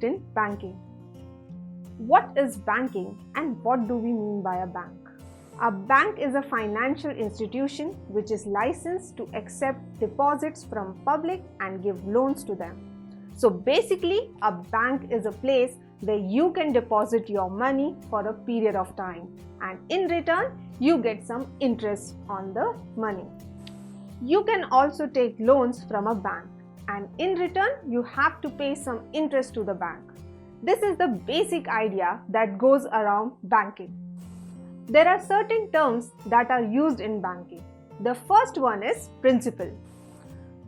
in banking. What is banking and what do we mean by a bank? A bank is a financial institution which is licensed to accept deposits from public and give loans to them. So basically, a bank is a place where you can deposit your money for a period of time, and in return, you get some interest on the money. You can also take loans from a bank, and in return, you have to pay some interest to the bank. This is the basic idea that goes around banking. There are certain terms that are used in banking. The first one is principal.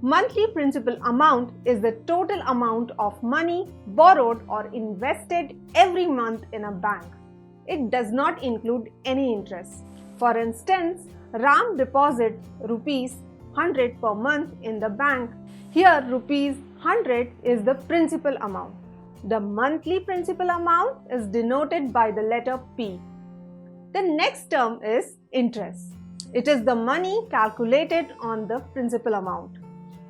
Monthly principal amount is the total amount of money borrowed or invested every month in a bank. It does not include any interest. For instance, Ram deposits rupees 100 per month in the bank. Here rupees 100 is the principal amount. The monthly principal amount is denoted by the letter P. The next term is interest. It is the money calculated on the principal amount.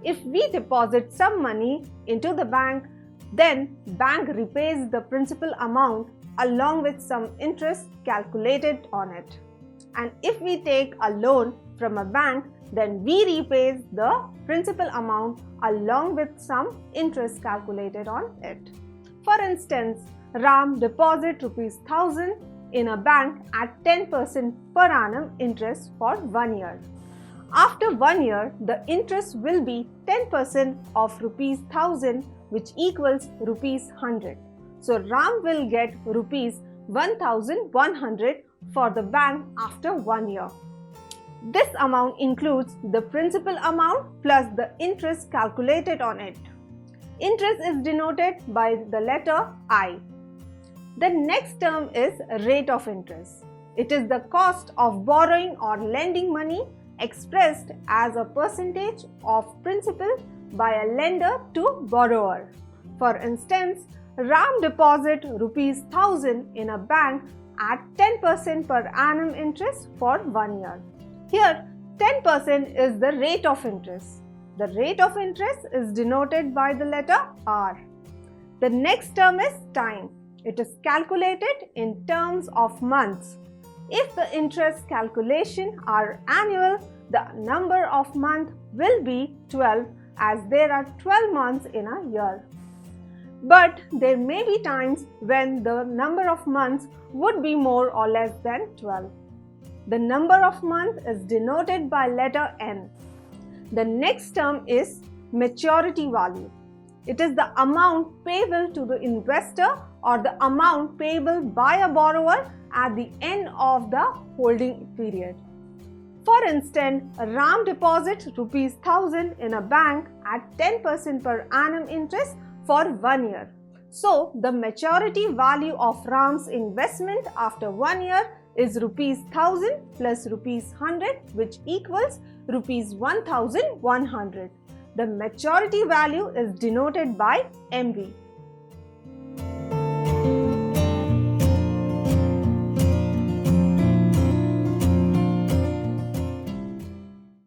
If we deposit some money into the bank, then bank repays the principal amount along with some interest calculated on it. And if we take a loan from a bank, then we repay the principal amount along with some interest calculated on it. For instance, Ram deposits rupees 1000 in a bank at 10% per annum interest for 1 year. After 1 year, the interest will be 10% of rupees 1000, which equals rupees 100. So Ram will get rupees 1100 for the bank after 1 year. This amount includes the principal amount plus the interest calculated on it. Interest is denoted by the letter I. The next term is rate of interest. It is the cost of borrowing or lending money expressed as a percentage of principal by a lender to borrower. For instance, Ram deposits rupees 1000 in a bank at 10% per annum interest for 1 year. Here, 10% is the rate of interest. The rate of interest is denoted by the letter R. The next term is time. It is calculated in terms of months. If the interest calculation are annual, the number of months will be 12, as there are 12 months in a year. But there may be times when the number of months would be more or less than 12. The number of months is denoted by letter N. The next term is maturity value. It is the amount payable to the investor or the amount payable by a borrower at the end of the holding period. For instance, Ram deposits rupees 1000 in a bank at 10% per annum interest for 1 year. So, the maturity value of Ram's investment after 1 year is rupees 1000 plus rupees 100, which equals rupees 1100. The maturity value is denoted by MV.